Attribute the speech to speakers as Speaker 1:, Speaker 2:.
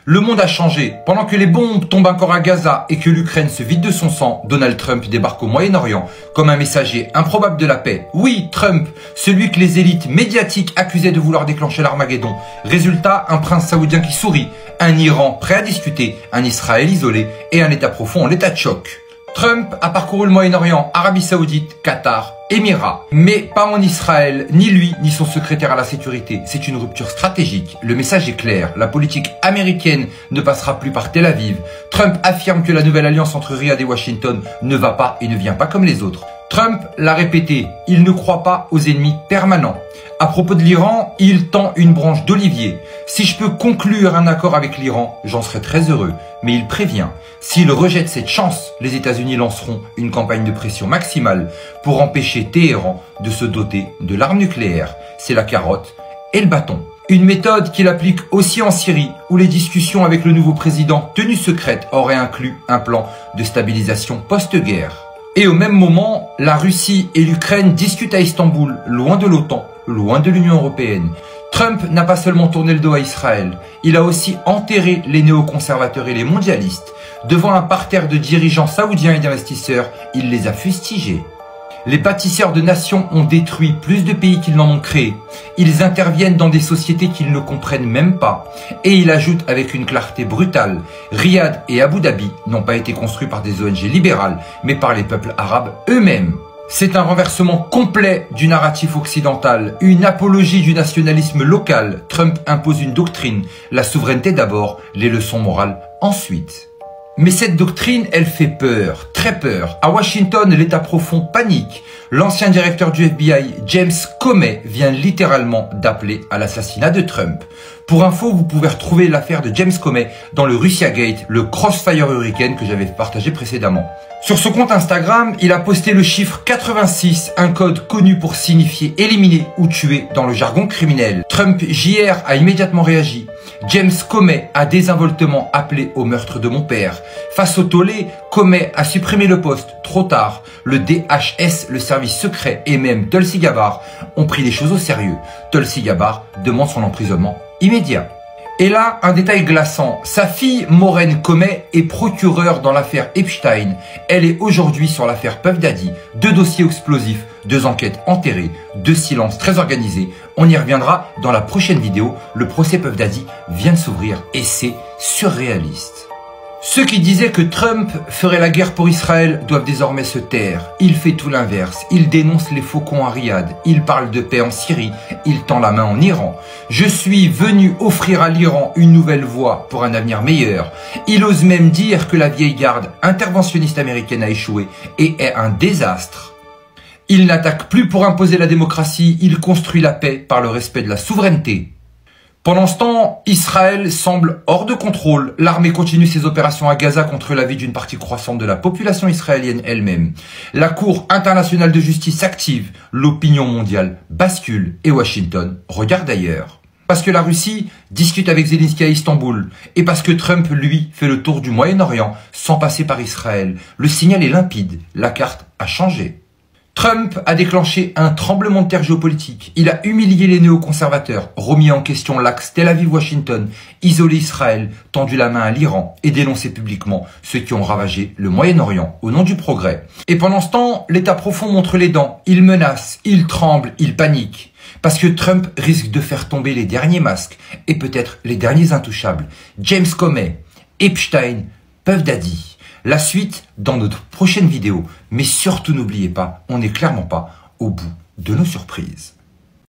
Speaker 1: Le monde a changé. Pendant que les bombes tombent encore à Gaza et que l'Ukraine se vide de son sang, Donald Trump débarque au Moyen-Orient comme un messager improbable de la paix. Oui, Trump, celui que les élites médiatiques accusaient de vouloir déclencher l'Armageddon. Résultat, un prince saoudien qui sourit, un Iran prêt à discuter, un Israël isolé et un État profond en état de choc. Trump a parcouru le Moyen-Orient, Arabie Saoudite, Qatar, Émirats, mais pas en Israël, ni lui, ni son secrétaire à la sécurité. C'est une rupture stratégique. Le message est clair. La politique américaine ne passera plus par Tel Aviv. Trump affirme que la nouvelle alliance entre Riyad et Washington ne va pas et ne vient pas comme les autres. Trump l'a répété, il ne croit pas aux ennemis permanents. À propos de l'Iran, il tend une branche d'olivier. Si je peux conclure un accord avec l'Iran, j'en serai très heureux. Mais il prévient, s'il rejette cette chance, les États-Unis lanceront une campagne de pression maximale pour empêcher Téhéran de se doter de l'arme nucléaire. C'est la carotte et le bâton. Une méthode qu'il applique aussi en Syrie, où les discussions avec le nouveau président tenues secrètes auraient inclus un plan de stabilisation post-guerre. Et au même moment, la Russie et l'Ukraine discutent à Istanbul, loin de l'OTAN, loin de l'Union européenne. Trump n'a pas seulement tourné le dos à Israël, il a aussi enterré les néoconservateurs et les mondialistes. Devant un parterre de dirigeants saoudiens et d'investisseurs, il les a fustigés. Les bâtisseurs de nations ont détruit plus de pays qu'ils n'en ont créés. Ils interviennent dans des sociétés qu'ils ne comprennent même pas. Et il ajoute avec une clarté brutale, Riyad et Abu Dhabi n'ont pas été construits par des ONG libérales, mais par les peuples arabes eux-mêmes. C'est un renversement complet du narratif occidental, une apologie du nationalisme local. Trump impose une doctrine, la souveraineté d'abord, les leçons morales ensuite. Mais cette doctrine, elle fait peur, très peur. À Washington, l'État profond panique. L'ancien directeur du FBI, James Comey, vient littéralement d'appeler à l'assassinat de Trump. Pour info, vous pouvez retrouver l'affaire de James Comey dans le Russiagate, le Crossfire Hurricane que j'avais partagé précédemment. Sur ce compte Instagram, il a posté le chiffre 86, un code connu pour signifier éliminer ou tuer dans le jargon criminel. Trump JR a immédiatement réagi. James Comey a désinvoltement appelé au meurtre de mon père. Face au tollé, Comey a supprimé le poste, trop tard. Le DHS, le service secret et même Tulsi Gabbard ont pris les choses au sérieux. Tulsi Gabbard demande son emprisonnement immédiat. Et là, un détail glaçant. Sa fille, Maureen Comey, est procureure dans l'affaire Epstein. Elle est aujourd'hui sur l'affaire Puff Daddy. 2 dossiers explosifs, 2 enquêtes enterrées, 2 silences très organisés. On y reviendra dans la prochaine vidéo. Le procès Puff Daddy vient de s'ouvrir et c'est surréaliste. Ceux qui disaient que Trump ferait la guerre pour Israël doivent désormais se taire. Il fait tout l'inverse. Il dénonce les faucons à Riyad. Il parle de paix en Syrie. Il tend la main en Iran. Je suis venu offrir à l'Iran une nouvelle voie pour un avenir meilleur. Il ose même dire que la vieille garde interventionniste américaine a échoué et est un désastre. Il n'attaque plus pour imposer la démocratie. Il construit la paix par le respect de la souveraineté. Pendant ce temps, Israël semble hors de contrôle. L'armée continue ses opérations à Gaza contre l'avis d'une partie croissante de la population israélienne elle-même. La Cour internationale de justice s'active. L'opinion mondiale bascule et Washington regarde ailleurs. Parce que la Russie discute avec Zelensky à Istanbul et parce que Trump, lui, fait le tour du Moyen-Orient sans passer par Israël. Le signal est limpide. La carte a changé. Trump a déclenché un tremblement de terre géopolitique. Il a humilié les néoconservateurs, remis en question l'axe Tel Aviv-Washington, isolé Israël, tendu la main à l'Iran et dénoncé publiquement ceux qui ont ravagé le Moyen-Orient au nom du progrès. Et pendant ce temps, l'État profond montre les dents. Il menace, il tremble, il panique. Parce que Trump risque de faire tomber les derniers masques et peut-être les derniers intouchables. James Comey, Epstein, Puff Daddy. La suite dans notre prochaine vidéo. Mais surtout n'oubliez pas, on n'est clairement pas au bout de nos surprises.